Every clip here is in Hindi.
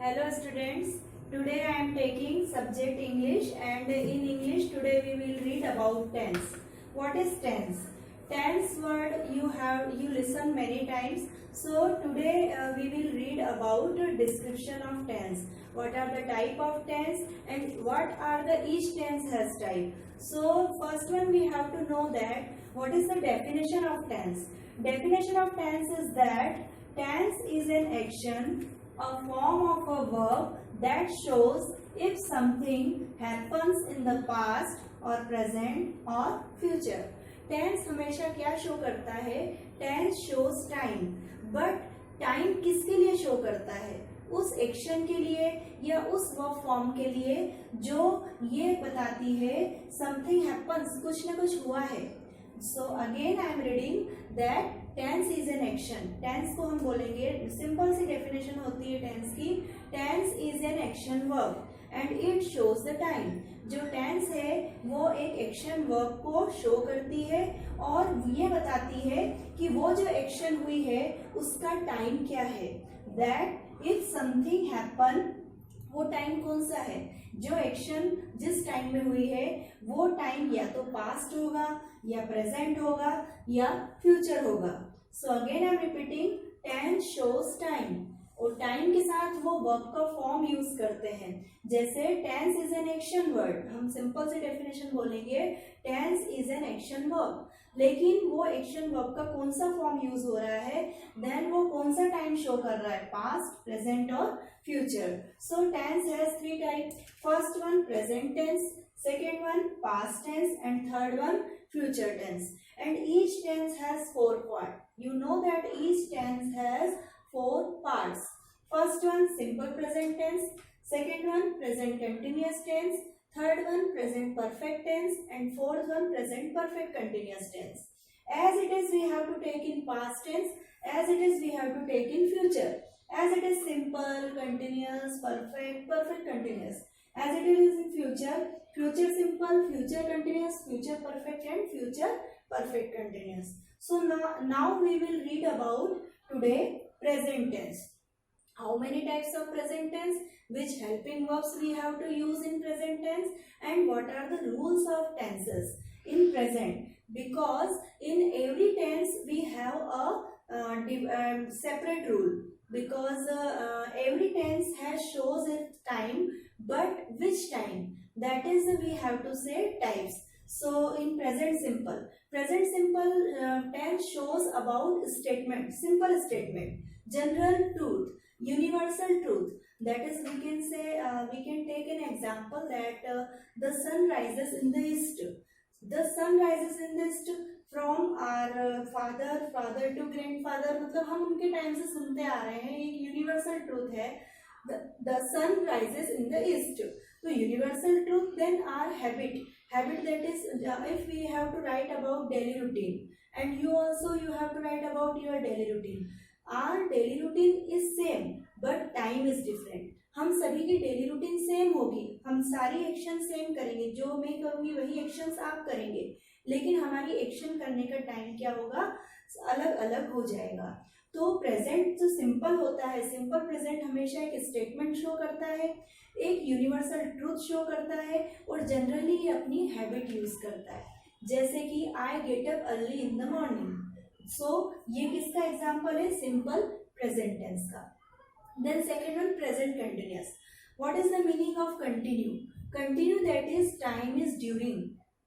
Hello students, today I am taking subject English and in English today we will read about tense. What is tense? Tense word you listen many times. So today we will read about description of tense. What are the type of tense and what are the each tense has type. So first one we have to know that what is the definition of tense. Definition of tense is that tense is an action, a form of a verb that shows if something happens in the past or present or future. Tense हमेशा क्या शो करता है? Tense shows time, but time किसके लिए शो करता है? उस एक्शन के लिए या उस वर्ब फॉर्म के लिए जो ये बताती है समथिंग हैपन्स, कुछ ना कुछ हुआ है. So again I am reading that tense is an action. Tense को हम बोलेंगे, सिंपल सी डेफिनेशन होती है टेंस की. Tense is an action verb and it shows the time. जो टेंस है वो एक एक्शन वर्ब को शो करती है और ये बताती है कि वो जो एक्शन हुई है उसका टाइम क्या है. दैट इफ समथिंग हैपन, वो टाइम कौन सा है? जो एक्शन जिस टाइम में हुई है वो टाइम या तो पास्ट होगा या प्रेजेंट होगा या फ्यूचर होगा. So again I am repeating, tense shows time. और टाइम के साथ वो वर्ब का फॉर्म यूज करते हैं. जैसे tense is an action word, हम सिंपल से डेफिनेशन बोलेंगे tense is an action verb. लेकिन वो एक्शन वर्ब का कौन सा फॉर्म यूज हो रहा है, देन वो कौन सा टाइम शो कर रहा है, पास्ट, प्रेजेंट और future. So tense has three type. First one present tense, second one past tense and third one future tense, and each tense has four parts. You know that each tense has four parts. First one simple present tense, second one present continuous tense, third one present perfect tense, and fourth one present perfect continuous tense. As it is we have to take in past tense, as it is we have to take in future. As it is simple, continuous, perfect, perfect continuous. As it is in future, future simple, future continuous, future perfect and future perfect continuous. So now we will read about today present tense. How many types of present tense, which helping verbs we have to use in present tense, and what are the rules of tenses in present. Because in every tense we have a separate rule, because every tense has shows its time, but which time, that is we have to say types. So in present simple, tense shows about statement, simple statement, general truth, universal truth. That is we can say, we can take an example that the sun rises in the east. The sun rises in the east from our father to grandfather. मतलब हम उनके टाइम से सुनते आ रहे हैं, एक यूनिवर्सल ट्रूथ है. The sun rises in the east. So universal truth. Then our habit, that is if we have to write about daily routine, and you have to write about your daily routine. Our daily routine is same but time is different. हम सभी की डेली रूटीन सेम होगी, हम सारी एक्शन सेम करेंगे, जो मैं करूंगी वही एक्शंस आप करेंगे, लेकिन हमारी एक्शन करने का टाइम क्या होगा, अलग अलग हो जाएगा. तो प्रेजेंट जो सिंपल होता है, सिंपल प्रेजेंट हमेशा एक स्टेटमेंट शो करता है, एक यूनिवर्सल ट्रूथ शो करता है और जनरली ये अपनी हैबिट यूज करता है. जैसे कि I get up early in the morning. So ये किसका एग्जाम्पल है, सिंपल प्रेजेंट टेंस का. Then second one present continuous. What is the meaning of continue? Continue that is time is during,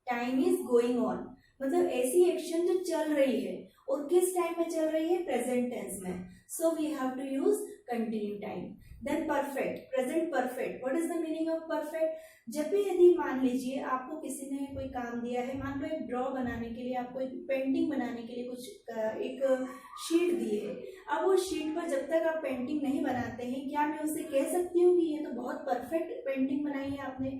time is going on. मतलब ऐसी एक्शन जो चल रही है और किस टाइम में चल रही है, प्रेजेंट टेंस में. So we have to use continue time. Then perfect, present perfect. What is the meaning of perfect? जब भी यदि मान लीजिए आपको किसी ने कोई काम दिया है, मान लो एक ड्रॉ बनाने के लिए, आपको एक पेंटिंग बनाने के लिए कुछ एक शीट दी है. अब वो शीट पर जब तक आप पेंटिंग नहीं बनाते हैं, क्या मैं उससे कह सकती हूँ कि ये तो बहुत परफेक्ट पेंटिंग बनाई है आपने?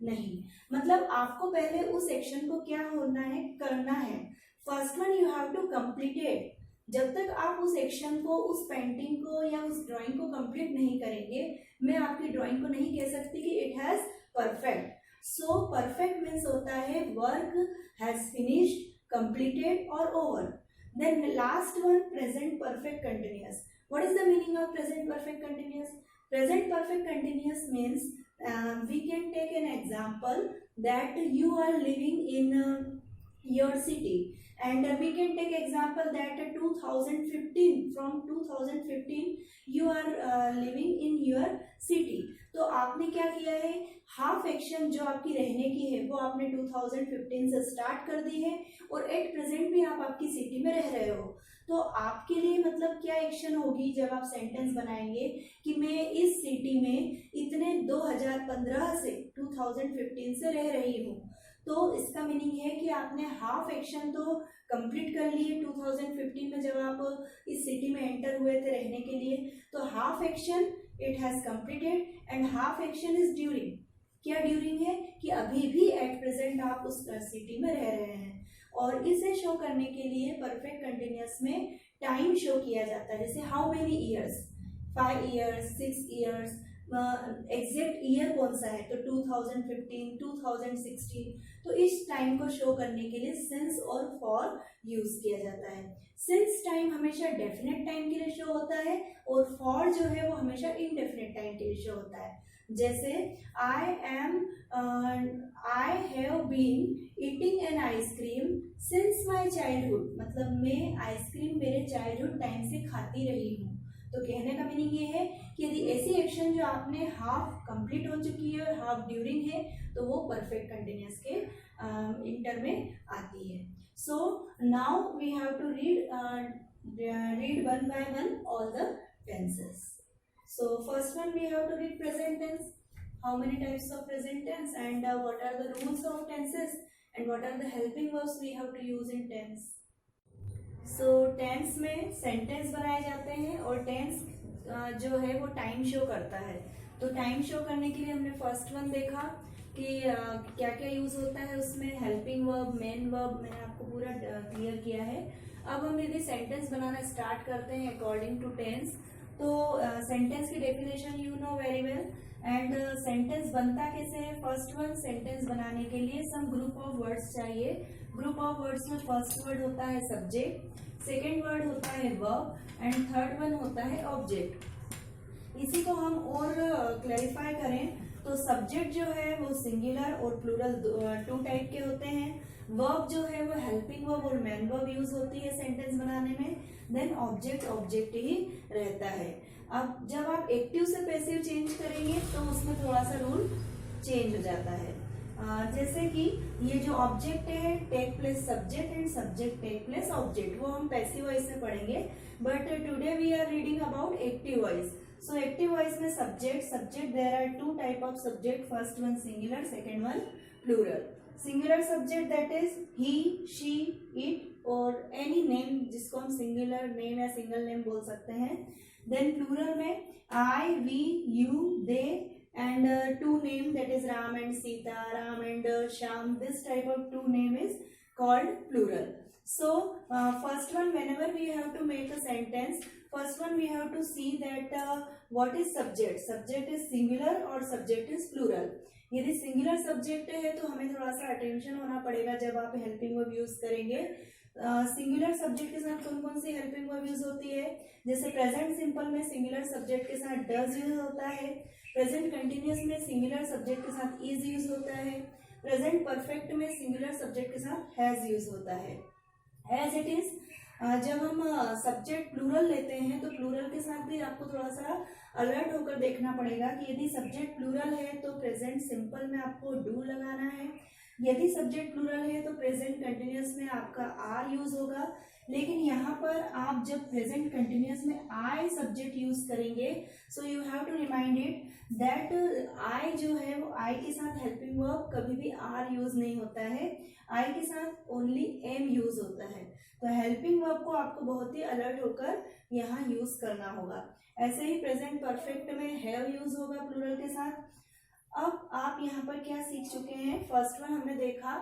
नहीं. मतलब आपको पहले उस एक्शन को क्या होना है, करना है. First one you have to complete it. जब तक आप उस एक्शन को, उस पेंटिंग को या उस ड्राइंग को कंप्लीट नहीं करेंगे, मैं आपकी ड्राइंग को नहीं कह सकती कि it has perfect. So perfect means होता है वर्क हैज फिनिश्ड, कंप्लीटेड और over. Then last one present perfect continuous. What is the meaning of present perfect continuous? Present perfect continuous means we can take an example that you are living in your city, and we can take example that 2015, from 2015 you are living in your city. तो आपने क्या किया है, हाफ एक्शन जो आपकी रहने की है वो आपने 2015 से स्टार्ट कर दी है, और एट प्रेजेंट भी आप आपकी सिटी में रह रहे हो। तो आपके लिए मतलब क्या एक्शन होगी जब आप सेंटेंस बनाएंगे कि मैं इस सिटी में इतने 2015 से 2015 से रह रही हूँ। तो इसका मीनिंग है कि आपने हाफ एक्शन तो कंप्लीट कर लिए 2015 में जब आप इस सिटी में एंटर हुए थे रहने के लिए। तो half action it has completed and half action is during. क्या ड्यूरिंग है कि अभी भी एट प्रेजेंट आप उस सिटी में रह रहे हैं। और इसे शो करने के लिए परफेक्ट कंटिन्यूअस में टाइम शो किया जाता है, जैसे how many years, 5 years, 6 years, exact year कौन सा है तो 2015, 2016। तो इस टाइम को शो करने के लिए सिंस और फॉर यूज किया जाता है। सिंस टाइम हमेशा डेफिनेट टाइम के लिए शो होता है, और फॉर जो है वो हमेशा इनडेफिनेट टाइम के लिए शो होता है। जैसे I have been eating an ice cream since my childhood, मतलब मैं आइसक्रीम मेरे चाइल्डहुड टाइम से खाती रही हूँ। तो कहने का मीनिंग ये है कि यदि ऐसी एक्शन जो आपने हाफ कंप्लीट हो चुकी है और हाफ ड्यूरिंग है तो वो परफेक्ट कंटिन्यूअस के इंटर में आती है। So now we have to read one by one all the tenses. So first one we have to read present tense. How many types of present tense, and what are the rules of tenses, and what are the helping verbs we have to use in tense. So tense में sentence बनाए जाते हैं, और tense जो है वो टाइम शो करता है। तो टाइम शो करने के लिए हमने फर्स्ट वन देखा कि क्या क्या यूज होता है उसमें, हेल्पिंग वर्ब, मेन वर्ब, मैंने आपको पूरा क्लियर किया है। अब हम यदि सेंटेंस बनाना स्टार्ट करते हैं अकॉर्डिंग टू टेंस, तो सेंटेंस की definition you know very well, and sentence बनता कैसे है। फर्स्ट वन, सेंटेंस बनाने के लिए सम ग्रुप ऑफ वर्ड्स चाहिए। ग्रुप ऑफ वर्ड्स में फर्स्ट वर्ड होता है सब्जेक्ट, सेकेंड वर्ड होता है वर्ब, एंड थर्ड वन होता है ऑब्जेक्ट। इसी को हम और क्लैरिफाई करें तो सब्जेक्ट जो है वो सिंगुलर और प्लूरल टू टाइप के होते हैं। वर्ब जो है वो हेल्पिंग वर्ब और मेन वर्ब यूज होती है सेंटेंस बनाने में। देन ऑब्जेक्ट ही रहता है। अब जब आप एक्टिव से पैसिव चेंज करेंगे तो उसमें थोड़ा सा रूल चेंज हो जाता है। जैसे कि ये जो ऑब्जेक्ट है take place subject and subject take place object, वो हम पैसिव वॉइस में पढ़ेंगे, but today we are reading about active voice. So active voice में subject there are two type of subject, first one singular, second one plural. Singular subject that is he, she, it और एनी नेम जिसको हम सिंगुलर नेम या सिंगल नेम बोल सकते हैं। देन प्लूरल में I, we, you, they and two name that is Ram and Sita, Ram and Sham. This type of two name is called plural. So first one, whenever we have to make a sentence, first one we have to see that what is subject. Subject is singular or subject is plural. यदि सिंगुलर सब्जेक्ट है तो हमें थोड़ा सा अटेंशन होना पड़ेगा जब आप हेल्पिंग वर्ब यूज करेंगे। सिंगुलर सब्जेक्ट के साथ कौन कौन सी हेल्पिंग वर्ब यूज होती है, जैसे प्रेजेंट सिंपल में सिंगुलर सब्जेक्ट के साथ डज यूज होता है। प्रेजेंट कंटिन्यूअस में सिंगुलर सब्जेक्ट के साथ इज यूज होता है। प्रेजेंट परफेक्ट में सिंगुलर सब्जेक्ट के साथ हैज यूज होता है। हैज इट इज जब हम सब्जेक्ट प्लूरल लेते हैं तो प्लूरल के साथ भी आपको थोड़ा सा अलर्ट होकर देखना पड़ेगा कि यदि सब्जेक्ट प्लूरल है तो प्रेजेंट सिंपल में आपको डू लगाना है। यदि सब्जेक्ट प्लूरल है तो प्रेजेंट कंटिन्यूअस में आपका आर यूज होगा। लेकिन यहाँ पर आप जब प्रेजेंट कंटिन्यूअस में आई सब्जेक्ट यूज करेंगे, so you have to remind it that I जो है वो आई के साथ हेल्पिंग वर्ब कभी भी आर यूज नहीं होता है, आई के साथ ओनली एम यूज होता है। तो हेल्पिंग वर्ब को आपको बहुत ही अलर्ट होकर यहाँ यूज करना होगा। ऐसे ही प्रेजेंट परफेक्ट में हैव यूज होगा प्लूरल के साथ। अब आप यहाँ पर क्या सीख चुके हैं, फर्स्ट वन हमने देखा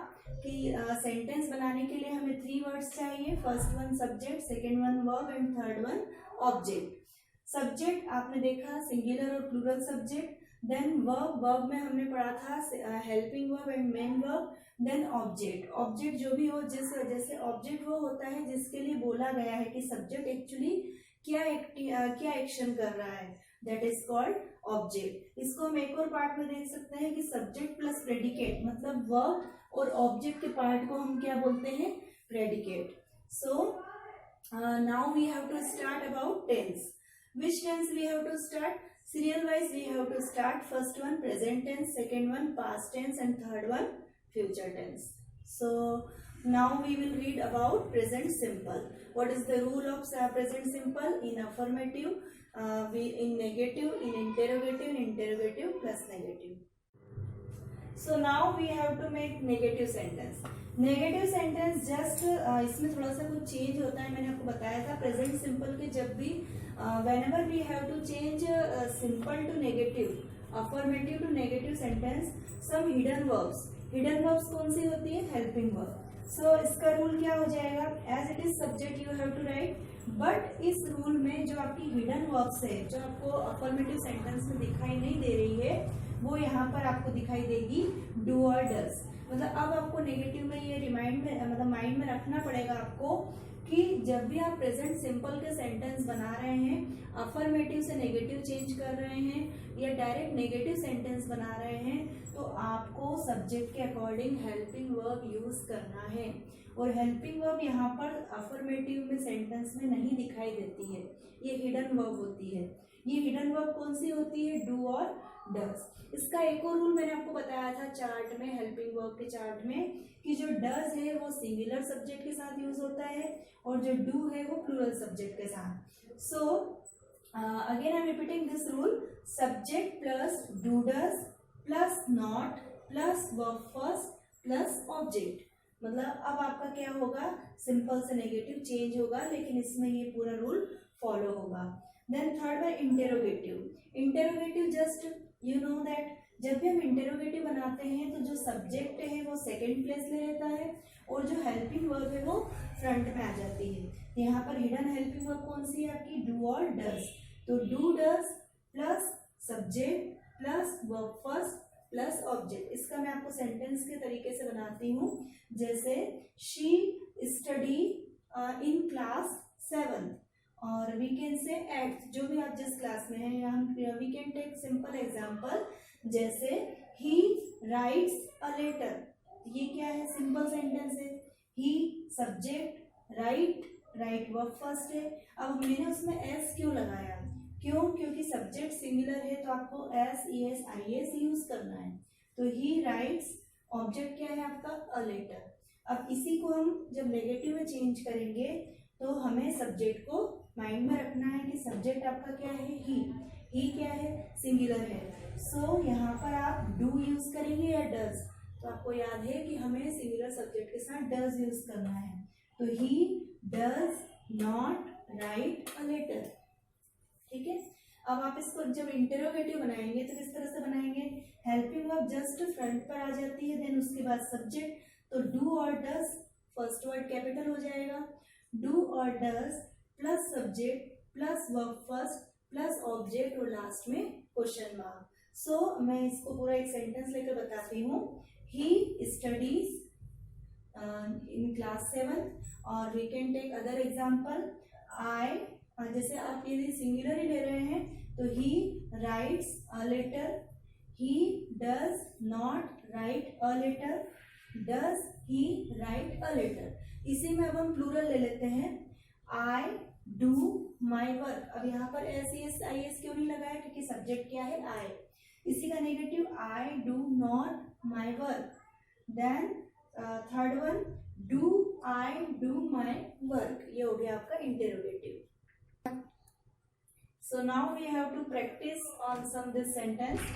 कि सेंटेंस बनाने के लिए हमें 3 वर्ड्स चाहिए, first one subject, second one verb and third one object. Subject आपने देखा सिंगुलर और प्लूरल सब्जेक्ट। देन वर्ब में हमने पढ़ा था helping verb and main verb. Then object जो भी हो, जैसे ऑब्जेक्ट वो होता है जिसके लिए बोला गया है कि सब्जेक्ट एक्चुअली क्या एक्शन कर रहा है। That is called object. इसको हम एक और पार्ट में देख सकते हैं कि सब्जेक्ट प्लस प्रेडिकेट मतलब वर्ब और ऑब्जेक्ट के पार्ट को हम क्या बोलते हैं, predicate. So now we have to start about tense. Which tense we have to start? Serial wise we have to start. First one present tense, second one past tense, and third one future tense. So now we will read about present simple. What is the rule of present simple? In affirmative, in negative, in interrogative plus negative. So now we have to make negative sentence. Negative sentence just इसमें थोड़ा सा कुछ चेंज होता है। मैंने आपको बताया था प्रेजेंट सिंपल के जब भी whenever we have to change simple to negative, affirmative to negative sentence, some hidden verbs कौन सी होती है? Helping verb. सो इसका रूल क्या हो जाएगा? As it is subject you have to write, but इस रूल में जो आपकी हिडन वर्ब्स है जो आपको अफर्मेटिव सेंटेंस में दिखाई नहीं दे रही है वो यहाँ पर आपको दिखाई देगी डू और डज। मतलब अब आपको नेगेटिव में ये रिमाइंड में मतलब माइंड में रखना पड़ेगा आपको कि जब भी आप प्रेजेंट सिंपल के सेंटेंस बना रहे हैं, अफर्मेटिव से नेगेटिव चेंज कर रहे हैं या डायरेक्ट नेगेटिव सेंटेंस बना रहे हैं, तो आपको सब्जेक्ट के अकॉर्डिंग हेल्पिंग वर्ब यूज करना है। और हेल्पिंग वर्ब यहाँ पर अफर्मेटिव में सेंटेंस में नहीं दिखाई देती है, ये हिडन वर्ब होती है। ये हिडन वर्ब कौन सी होती है? डू और डज। इसका एक और रूल मैंने आपको बताया था चार्ट में, हेल्पिंग वर्ब के चार्ट में, कि जो डज है वो सिंगुलर सब्जेक्ट के साथ यूज होता है और जो डू है वो प्लूरल सब्जेक्ट के साथ। सो again I am repeating this rule, subject plus do does plus not plus verb first plus object. मतलब अब आपका क्या होगा? सिंपल से नेगेटिव चेंज होगा, लेकिन इसमें ये पूरा रूल फॉलो होगा। देन थर्ड है interrogative. Interrogative just you know that जब भी हम इंटेरोगेटिव बनाते हैं तो जो सब्जेक्ट है वो सेकंड प्लेस ले लेता है और जो हेल्पिंग वर्ब है वो फ्रंट में आ जाती है। यहाँ पर हिडन हेल्पिंग वर्ब कौन सी है आपकी? डू और डज। तो do does plus subject plus verb first plus object. इसका मैं आपको सेंटेंस के तरीके से बनाती हूँ, जैसे she study in class 7th और वी कैन से 8th, जो भी आप जिस क्लास में हैं। यहाँ we can take simple example, जैसे ही राइट्स अ लेटर। ये क्या है? सिंपल सेंटेंस है। ही सब्जेक्ट, राइट वर्ब फर्स्ट है। अब मैंने उसमें एस क्यों लगाया? क्यों? क्योंकि सब्जेक्ट सिंगुलर है तो आपको S E S I S use करना है। तो ही राइट्स, ऑब्जेक्ट क्या है आपका? A letter. अब इसी को हम जब नेगेटिव में चेंज करेंगे तो हमें सब्जेक्ट को माइंड में रखना है कि सब्जेक्ट आपका क्या है? ही क्या है? सिंगुलर है। सो यहाँ पर आप डू यूज करेंगे या डज? तो आपको याद है कि हमें सिंगुलर सब्जेक्ट के साथ डज यूज करना है। तो he does not write a letter. ठीक है। अब आप इसको जब इंटेरोगेटिव बनाएंगे तो किस तरह से बनाएंगे? हेल्पिंग वर्ब जस्ट फ्रंट पर आ जाती है, देन उसके बाद सब्जेक्ट। तो डू और डज, फर्स्ट वर्ड कैपिटल हो जाएगा, डू और does plus subject plus verb first plus object और लास्ट में क्वेश्चन मार्क। सो मैं इसको पूरा एक सेंटेंस लेकर बताती हूँ। He studies in class 7th और we can take other example. I, जैसे आप यदि सिंगुलर ही ले रहे हैं तो he writes a letter, he does not write a letter, does he write a letter. इसी में अब हम प्लूरल ले लेते हैं, आई डू माई वर्क। अब यहाँ पर एस एस आई एस क्यों नहीं लगाया? क्योंकि सब्जेक्ट क्या है? आई। इसी का negative, I do not my work. Then third one, do I do my work. ये हो गया आपका interrogative. So now we have to practice on some this sentence.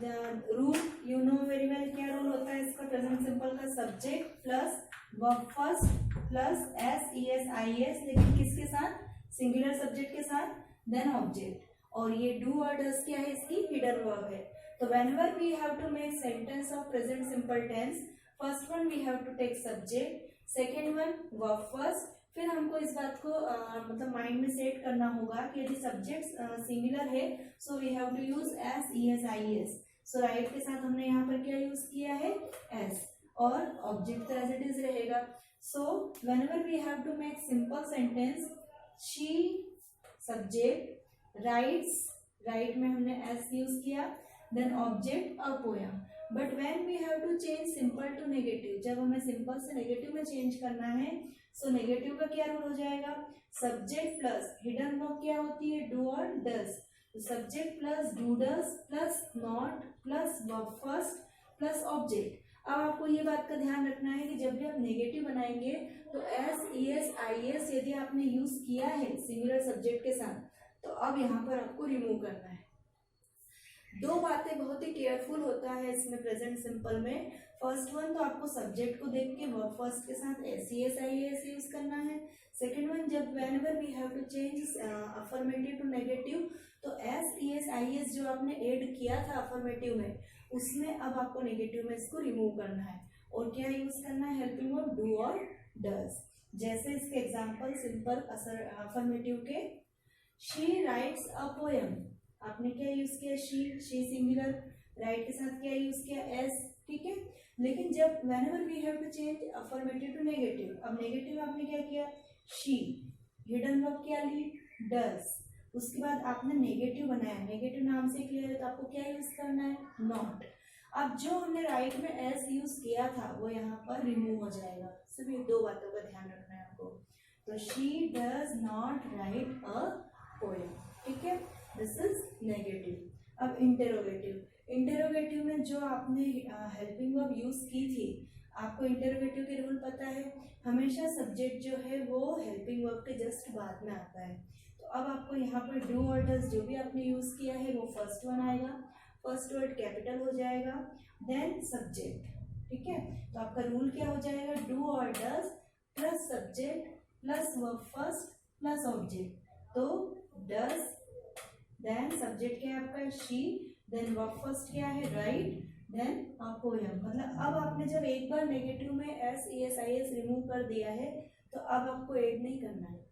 The rule you know very well, क्या रूल होता है इसका? प्रेजेंट सिंपल का subject plus verb first plus S E S I S, लेकिन किसके साथ? सिंगुलर सब्जेक्ट के साथ, देन ऑब्जेक्ट। और ये डू और डज क्या है? इसकी हिडन वर्ब है। तो whenever we have to make sentence of present simple tense, first one we have to take subject, second one verb first। फिर हमको इस बात को मतलब माइंड में सेट करना होगा कि यदि सब्जेक्ट सिंगुलर है so we have to use S E S I S. So write के साथ हमने यहाँ पर क्या यूज किया है? एस, और ऑब्जेक्ट तो एज इट इज रहेगा। So whenever we have to make simple sentence, she subject writes write में हमने एस यूज किया, देन object a poem. But when we have to change simple to negative, जब हमें सिंपल से नेगेटिव में चेंज करना है, सो नेगेटिव का क्या रूल हो जाएगा, सब्जेक्ट प्लस हिडन वर्ब क्या होती है, डू और does, subject plus do does plus not plus verb first plus object. अब आपको ये बात का ध्यान रखना है कि जब भी आप नेगेटिव बनाएंगे तो S, E S, I S यदि आपने यूज किया है सिंगुलर सब्जेक्ट के साथ, तो अब यहाँ पर आपको रिमूव करना है। दो बातें बहुत ही केयरफुल होता है इसमें प्रेजेंट सिंपल में। फर्स्ट वन तो आपको सब्जेक्ट को देख के वर्ब फर्स्ट के साथ S, E S, I S use करना है। सेकेंड वन, जब whenever we have to change affirmative to negative, तो S, E S, I S जो आपने ऐड किया था अफर्मेटिव में, उसमें अब आपको नेगेटिव में इसको रिमूव करना है। और क्या यूज करना है, हेल्पिंग वर्ब डू और डज। जैसे इसके एग्जांपल सिंपल अफर्मेटिव के, शी राइट्स अ पोयम, आपने क्या यूज किया, शी सिंगुलर, राइट के साथ क्या यूज किया, एस, ठीक है। लेकिन जब whenever we have to change affirmative to negative, अब नेगेटिव आपने क्या किया, शी, हिडन वर्ब क्या ली, डज, उसके बाद आपने नेगेटिव बनाया, नेगेटिव नाम से क्लियर है तो आपको क्या यूज करना है, नॉट। अब जो हमने राइट में एस यूज किया था वो यहाँ पर रिमूव हो जाएगा। सभी दो बातों का ध्यान रखना है आपको। तो she does not write a poem, ठीक है, दिस इज नेगेटिव। अब इंटेरोगेटिव, इंटेरोगेटिव में जो आपने हेल्पिंग वर्ब यूज की थी, आपको इंटेरोगेटिव के रूल पता है, हमेशा सब्जेक्ट जो है वो हेल्पिंग वर्ब के जस्ट बाद में आता है। तो अब आपको यहाँ पर डू और डज जो भी आपने यूज किया है वो फर्स्ट वन आएगा, फर्स्ट वर्ड कैपिटल हो जाएगा, देन सब्जेक्ट, ठीक है। तो आपका रूल क्या हो जाएगा, डू और does plus subject plus verb first plus object. तो डज, देन सब्जेक्ट क्या है आपका, शी, देन वर्ब फर्स्ट क्या है, राइट, देन पोयम। मतलब अब आपने जब एक बार नेगेटिव में S, E S, I S remove कर दिया है तो अब आपको ऐड नहीं करना है।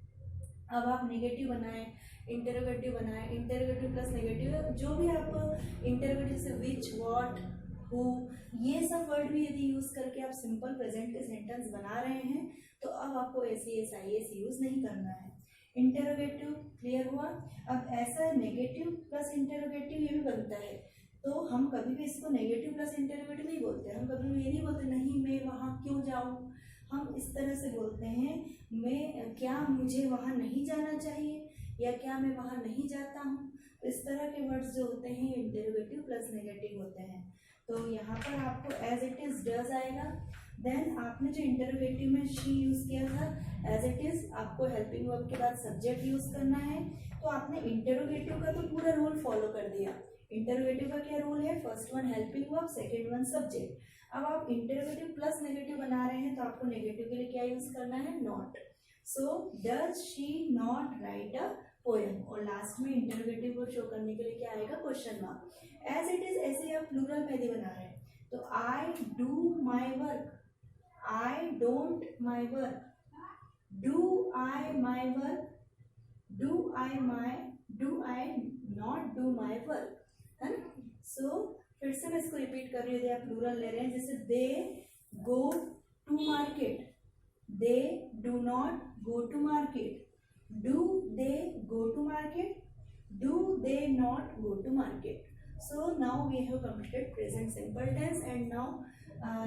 अब आप नेगेटिव बनाए, इंटेरोगेटिव बनाए, इंटेरोगेटिव प्लस नेगेटिव, जो भी आप इंटेरोगेटिव से विच, व्हाट, हु, ये सब वर्ड भी यदि यूज करके आप सिंपल प्रेजेंट के सेंटेंस बना रहे हैं तो अब आपको S, E S, I S use नहीं करना है। इंटेरोगेटिव क्लियर हुआ। अब ऐसा नेगेटिव प्लस इंटेरोगेटिव ये भी बनता है, तो हम कभी भी इसको नेगेटिव प्लस इंटेरोगेटिव नहीं बोलते, हम कभी भी ये नहीं बोलते नहीं मैं वहाँ क्यों जाऊँ, हम इस तरह से बोलते हैं मैं, क्या मुझे वहाँ नहीं जाना चाहिए, या क्या मैं वहाँ नहीं जाता हूँ। तो इस तरह के वर्ड्स जो होते हैं इंटेरोगेटिव प्लस नेगेटिव होते हैं। तो यहाँ पर आपको एज इट इज डज आएगा, देन आपने जो इंटेरोगेटिव में शी यूज किया था एज इट इज आपको हेल्पिंग वर्ब के बाद सब्जेक्ट यूज करना है। तो आपने इंटेरोगेटिव का तो पूरा रूल फॉलो कर दिया। इंटेरोगेटिव का क्या रूल है, first one helping verb, second one subject. अब आप इंटेरोगेटिव प्लस नेगेटिव बना रहे हैं तो आपको नेगेटिव के लिए क्या यूज करना है, not. So does she not write a poem, और लास्ट में इंटेरोगेटिव को शो करने के लिए क्या आएगा, question mark. As it is ऐसे आप प्लूरल में भी बना रहे हैं, तो I do my work, I don't my work, do I my work, do I not do my work, है ना। सो फिर से मैं इसको रिपीट कर रही हूँ, यदि आप प्लूरल ले रहे हैं, जैसे they go to market, they do not go to market, do they go to market, do they not go to market. So now we have completed present simple tense, and now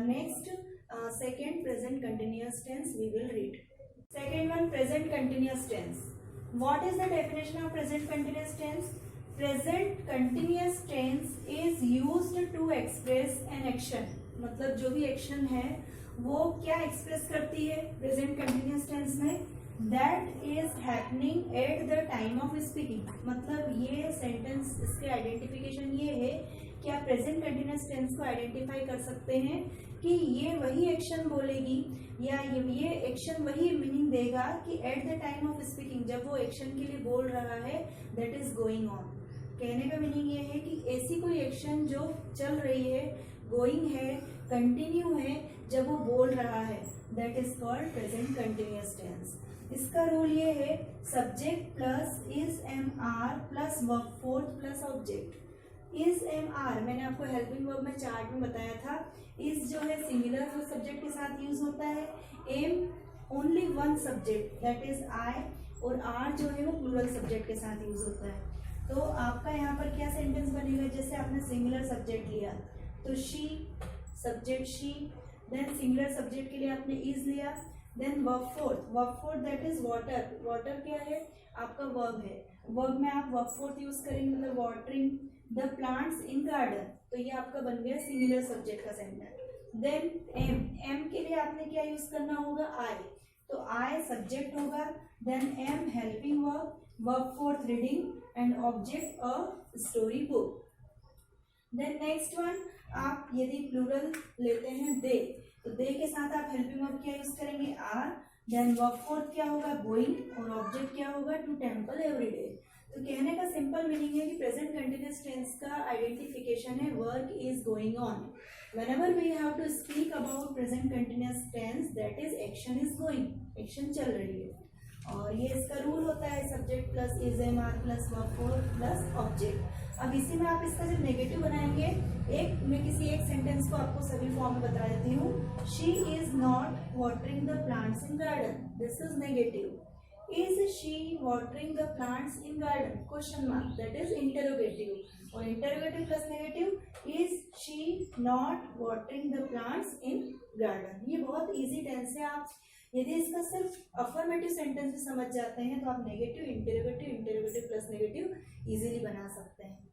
next second present continuous tense we will read. Second one, present continuous tense. What is the definition of present continuous tense? Present continuous tense is used to express an action. मतलब जो भी एक्शन है वो क्या एक्सप्रेस करती है प्रेजेंट कंटिन्यूस टेंस में, that is happening at the time of speaking. मतलब ये सेंटेंस, इसके आइडेंटिफिकेशन ये है कि आप प्रेजेंट कंटिन्यूस टेंस को आइडेंटिफाई कर सकते हैं कि ये वही एक्शन बोलेगी या ये एक्शन वही मीनिंग देगा कि at the time of speaking, जब वो एक्शन के लिए बोल रहा है, दैट इज गोइंग ऑन। कहने का मीनिंग ये है कि ऐसी कोई एक्शन जो चल रही है, गोइंग है, कंटिन्यू है, जब वो बोल रहा है, that is called present continuous tense. इसका रूल ये है subject plus is am are plus verb fourth plus object. Is am are मैंने आपको हेल्पिंग वर्ब में चार्ट में बताया था, इज जो है सिंगुलर वो सब्जेक्ट के साथ यूज होता है, am only one subject that is I, और आर जो है वो प्लूरल सब्जेक्ट के साथ यूज होता है। तो आपका यहाँ पर क्या सेंटेंस बनेगा, जैसे आपने सिंगुलर सब्जेक्ट लिया तो she, subject she, then singular subject के लिए आपने इज लिया, then verb fourth that is water, water क्या है आपका वर्ब है, वर्ब में आप वर्ब फोर्थ यूज करेंगे, मतलब watering the plants in garden, तो ये आपका बन गया सिंगुलर सब्जेक्ट का सेंटेंस। देन एम के लिए आपने क्या यूज करना होगा, आई, तो आई सब्जेक्ट होगा, then am helping verb fourth reading and object a story book. Then next one, आप यदि प्लूरल लेते हैं दे, तो दे के साथ आप हेल्पिंग वर्ब क्या यूज करेंगे, आर, देन वर्ब फोर्थ क्या होगा, गोइंग, और ऑब्जेक्ट क्या होगा, टू टेम्पल एवरीडे। तो कहने का सिंपल मीनिंग है कि प्रेजेंट कंटिन्यूअस टेंस का आइडेंटिफिकेशन है work is going on. Whenever we have to speak about present continuous tense, that is action is going, action चल रही है, और ये इसका रूल होता है subject plus is am are plus verb fourth plus object. अब इसी में आप इसका जब नेगेटिव बनाएंगे, मैं किसी एक सेंटेंस को आपको सभी फॉर्म में बता देती हूँ, she is not watering the plants in garden, this is negative. Is she watering the plants in garden, question mark, that is interrogative, और interrogative plus negative, is she not watering the plants in garden. ये बहुत इजी टेंस है, आप यदि इसका सिर्फ अफर्मेटिव सेंटेंस भी समझ जाते हैं तो आप negative interrogative plus negative easily बना सकते हैं।